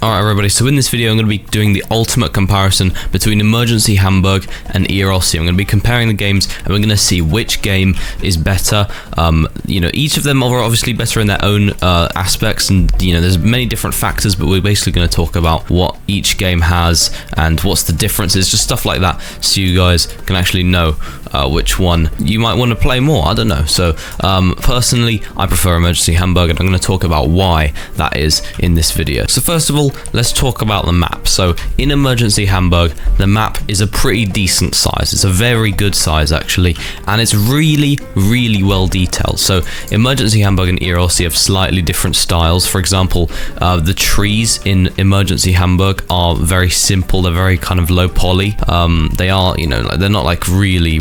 Alright everybody, so in this video I'm going to be doing the ultimate comparison between Emergency Hamburg and ERLC. I'm going to be comparing the games and we're going to see which game is better. You know, each of them are obviously better in their own aspects, and you know, there's many different factors, but we're basically going to talk about what each game has and what's the differences, just stuff like that, so you guys can actually know which one you might want to play more. I don't know. So personally, I prefer Emergency Hamburg, and I'm going to talk about why that is in this video. So first of all, let's talk about the map. So in Emergency Hamburg, the map is a pretty decent size. It's a very good size actually, and it's really well detailed. So Emergency Hamburg and ERLC have slightly different styles. For example, the trees in Emergency Hamburg are very simple. They're very kind of low poly. They are, you know, like, they're not like really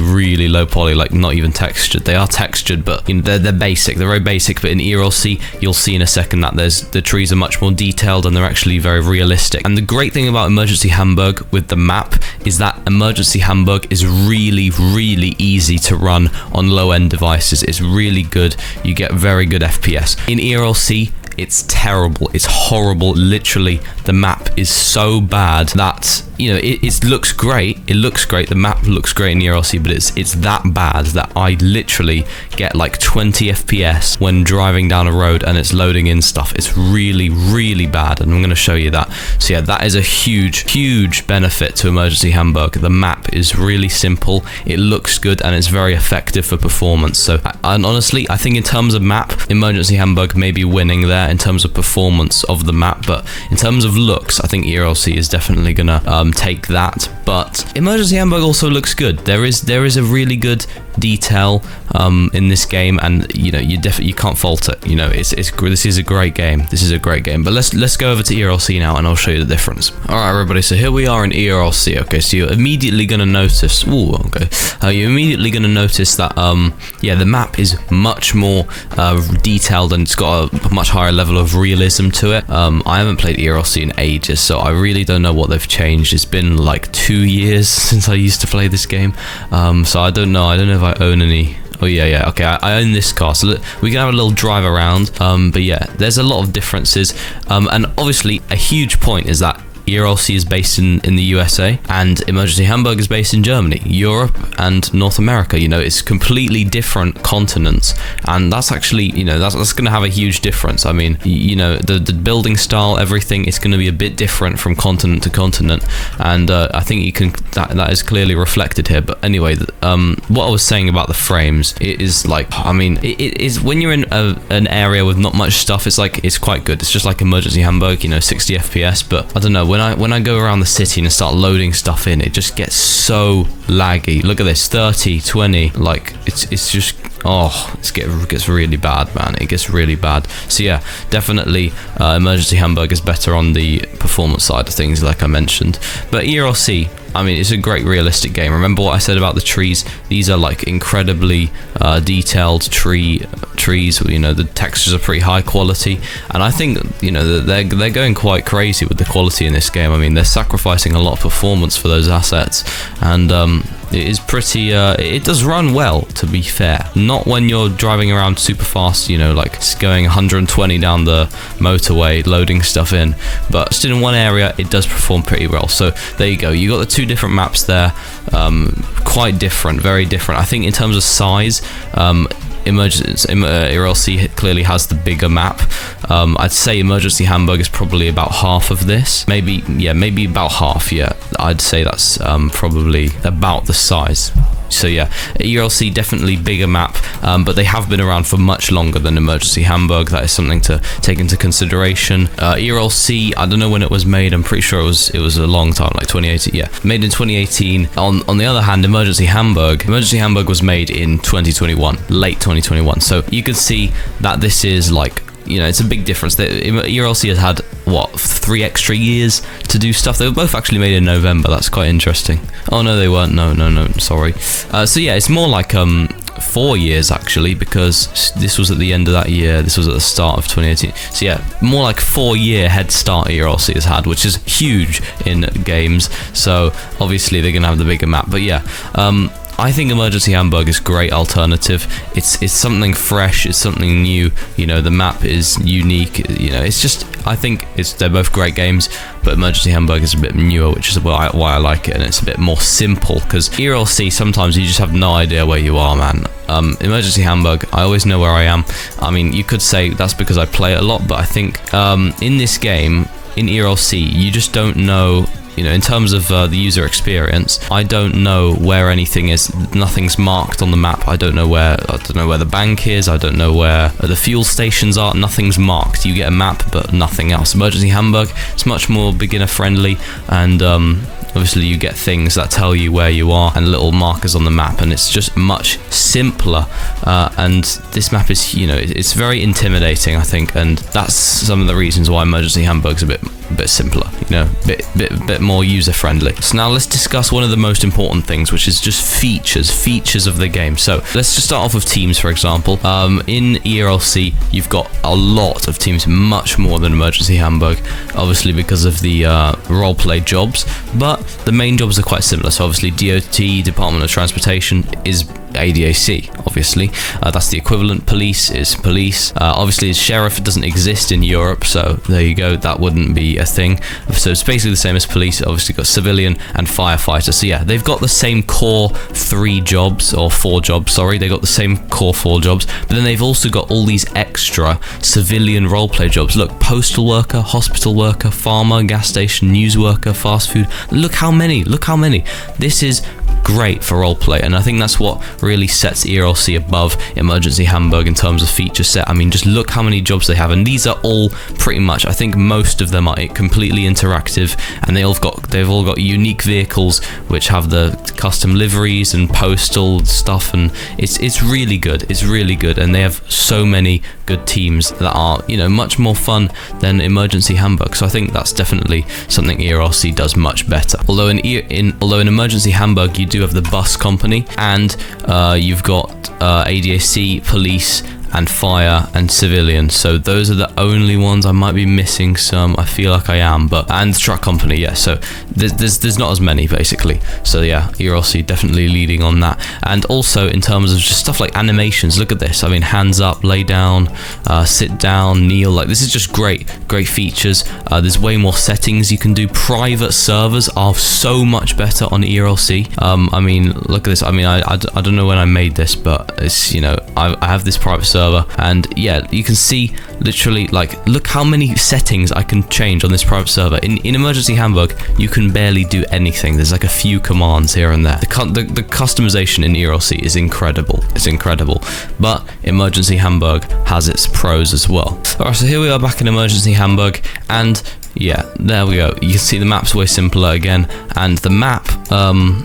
low poly, like not even textured. They are textured, but you know, they're basic. They're very basic. But in ERLC, you'll see in a second that the trees are much more detailed and they're actually very realistic. And the great thing about Emergency Hamburg with the map is that Emergency Hamburg is really easy to run on low-end devices. It's really good. You get very good FPS. In ERLC, it's terrible. It's horrible. Literally, the map is so bad that, you know, it looks great. It looks great. The map looks great in ERLC, but it's that bad that I literally get like 20 FPS when driving down a road and it's loading in stuff. It's really bad, and I'm going to show you that. So yeah, that is a huge benefit to Emergency Hamburg. The map is really simple. It looks good, and it's very effective for performance. So, and honestly, I think in terms of map, Emergency Hamburg may be winning there in terms of performance of the map, but in terms of looks, I think ERLC is definitely gonna take that. But Emergency Hamburg also looks good. There is a really good detail in this game, and you know, you can't fault it. You know, this is a great game. This is a great game. But let's go over to ERLC now, and I'll show you the difference. All right, everybody. So here we are in ERLC. Okay, so you're immediately gonna notice. Ooh, okay. You're immediately gonna notice that yeah, the map is much more detailed, and it's got a much higher level of realism to it. I haven't played ERLC in ages, so I really don't know what they've changed. It's been like 2 years since I used to play this game, so I don't know if I own any. Oh yeah, okay, I own this car, so we can have a little drive around. But yeah, there's a lot of differences, and obviously a huge point is that ERLC is based in the USA, and Emergency Hamburg is based in Germany, Europe, and North America. You know, it's completely different continents, and that's actually, you know, that's going to have a huge difference. I mean, you know, the building style, everything is going to be a bit different from continent to continent, and I think you can that is clearly reflected here. But anyway, what I was saying about the frames, it is like, I mean, it is when you're in an area with not much stuff, it's quite good. It's just like Emergency Hamburg, you know, 60 FPS. But I don't know, when I go around the city and start loading stuff in, it just gets so laggy. Look at this, 30, 20, like it's just, oh, it gets really bad, man. It gets really bad. So yeah, definitely Emergency Hamburg is better on the performance side of things, like I mentioned. But ERLC, I mean, it's a great realistic game. Remember what I said about the trees? These are like incredibly detailed trees. You know, the textures are pretty high quality, and I think, you know, they're going quite crazy with the quality in this game. I mean, they're sacrificing a lot of performance for those assets, and it is pretty. It does run well, to be fair. Not when you're driving around super fast, you know, like going 120 down the motorway, loading stuff in. But just in one area, it does perform pretty well. So there you go. You got the two different maps there, quite different, very different. I think in terms of size, ERLC clearly has the bigger map. I'd say Emergency Hamburg is probably about half of this. Maybe about half. Yeah, I'd say that's probably about the size. So yeah, ERLC definitely bigger map, but they have been around for much longer than Emergency Hamburg. That is something to take into consideration. ERLC, I don't know when it was made. I'm pretty sure it was a long time, like 2018. Yeah, made in 2018. On the other hand, Emergency Hamburg was made in 2021, late 2021. So you can see that this is like, you know, it's a big difference. ERLC has had, what, 3 extra years to do stuff. They were both actually made in November. That's quite interesting. Oh, no, they weren't. No, sorry. So yeah, it's more like 4 years actually, because this was at the end of that year, this was at the start of 2018. So yeah, more like 4-year head start ERLC has had, which is huge in games. So obviously they're gonna have the bigger map. But yeah, I think Emergency Hamburg is a great alternative. It's something fresh, it's something new, you know, the map is unique, you know, it's just, I think they're both great games, but Emergency Hamburg is a bit newer, which is why I like it, and it's a bit more simple, because ERLC, sometimes you just have no idea where you are, man. Emergency Hamburg, I always know where I am. I mean, you could say that's because I play it a lot, but I think in this game, in ERLC, you just don't know. You know, in terms of the user experience, I don't know where anything is. Nothing's marked on the map. I don't know where the bank is. I don't know where the fuel stations are. Nothing's marked. You get a map, but nothing else. Emergency Hamburg, it's much more beginner friendly, and obviously you get things that tell you where you are and little markers on the map, and it's just much simpler. And this map is, you know, it's very intimidating, I think, and that's some of the reasons why Emergency Hamburg's a bit simpler, you know, bit more user friendly. So now let's discuss one of the most important things, which is just features of the game. So let's just start off with teams, for example. In ERLC, you've got a lot of teams, much more than Emergency Hamburg, obviously because of the roleplay jobs, but the main jobs are quite similar. So obviously DOT, Department of Transportation, is ADAC, obviously. That's the equivalent. Police is police. Obviously, sheriff doesn't exist in Europe, so there you go. That wouldn't be a thing. So it's basically the same as police. Obviously, got civilian and firefighter. So yeah, they've got the same core 4 jobs. Sorry, they got the same core 4 jobs. But then they've also got all these extra civilian roleplay jobs. Look, postal worker, hospital worker, farmer, gas station, news worker, fast food. Look how many. Look how many. This is great for roleplay, and I think that's what really sets ERLC above Emergency Hamburg in terms of feature set. I mean, just look how many jobs they have, and these are all pretty much, I think most of them are completely interactive, and they've all got unique vehicles which have the custom liveries and postal stuff, and it's really good. It's really good, and they have so many good teams that are, you know, much more fun than Emergency Hamburg. So I think that's definitely something ERLC does much better. Although in Emergency Hamburg you do have the bus company, and you've got ADAC, police, and fire and civilian. So those are the only ones. I might be missing some. I feel like I am, and truck company. Yeah. So there's not as many basically. So yeah, ERLC definitely leading on that. And also in terms of just stuff like animations. Look at this. I mean, hands up, lay down, sit down, kneel. Like, this is just great features. There's way more settings you can do. Private servers are so much better on ERLC. I mean, look at this. I mean, I don't know when I made this, but it's, you know, I have this private server. And yeah, you can see literally, like, look how many settings I can change on this private server. In Emergency Hamburg, you can barely do anything. There's like a few commands here and there. The customization in ERLC is incredible. It's incredible. But Emergency Hamburg has its pros as well. Alright, so here we are back in Emergency Hamburg, and yeah, there we go. You can see the map's way simpler again, and the map,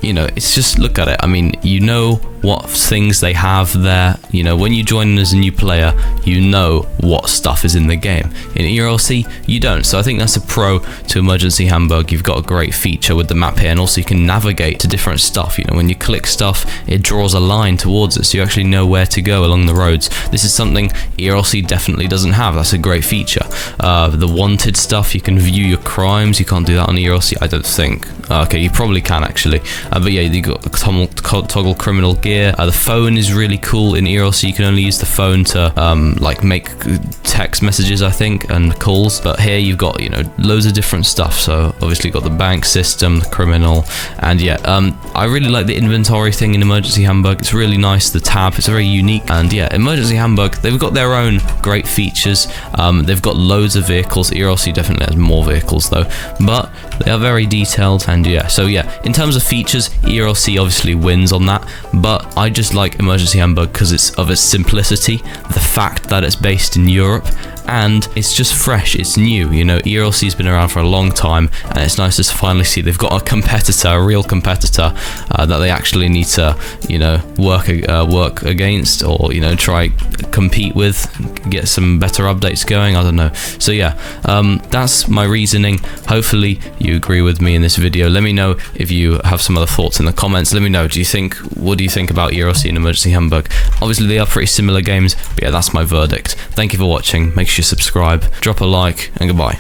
you know, it's just, look at it. I mean, you know what things they have there. You know, when you join as a new player, you know what stuff is in the game. In ERLC, you don't. So I think that's a pro to Emergency Hamburg. You've got a great feature with the map here, and also you can navigate to different stuff. You know, when you click stuff, it draws a line towards it, so you actually know where to go along the roads. This is something ERLC definitely doesn't have. That's a great feature. The wanted stuff, you can view your crimes. You can't do that on ERLC, I don't think. Okay, you probably can actually. But yeah, you got toggle criminal gear. The phone is really cool. In ERLC, you can only use the phone to like make text messages, I think, and calls. But here you've got, you know, loads of different stuff. So obviously you've got the bank system, the criminal, and yeah, I really like the inventory thing in Emergency Hamburg. It's really nice. The tab, it's very unique. And yeah, Emergency Hamburg, they've got their own great features. They've got loads of vehicles. ERLC definitely has more vehicles though, but they are very detailed. And yeah, so yeah, in terms of features, ERLC obviously wins on that, but I just like Emergency Hamburg because it's of its simplicity, the fact that it's based in Europe, and it's just fresh, it's new. You know, ERLC's been around for a long time, and it's nice to finally see they've got a competitor, a real competitor, that they actually need to, you know, work against, or, you know, try compete with, get some better updates going. I don't know. So yeah, that's my reasoning. Hopefully you agree with me in this video. Let me know if you have some other thoughts in the comments. Let me know, what do you think about ERLC and Emergency Hamburg? Obviously they are pretty similar games, but yeah, that's my verdict. Thank you for watching. Make sure you subscribe, drop a like, and goodbye.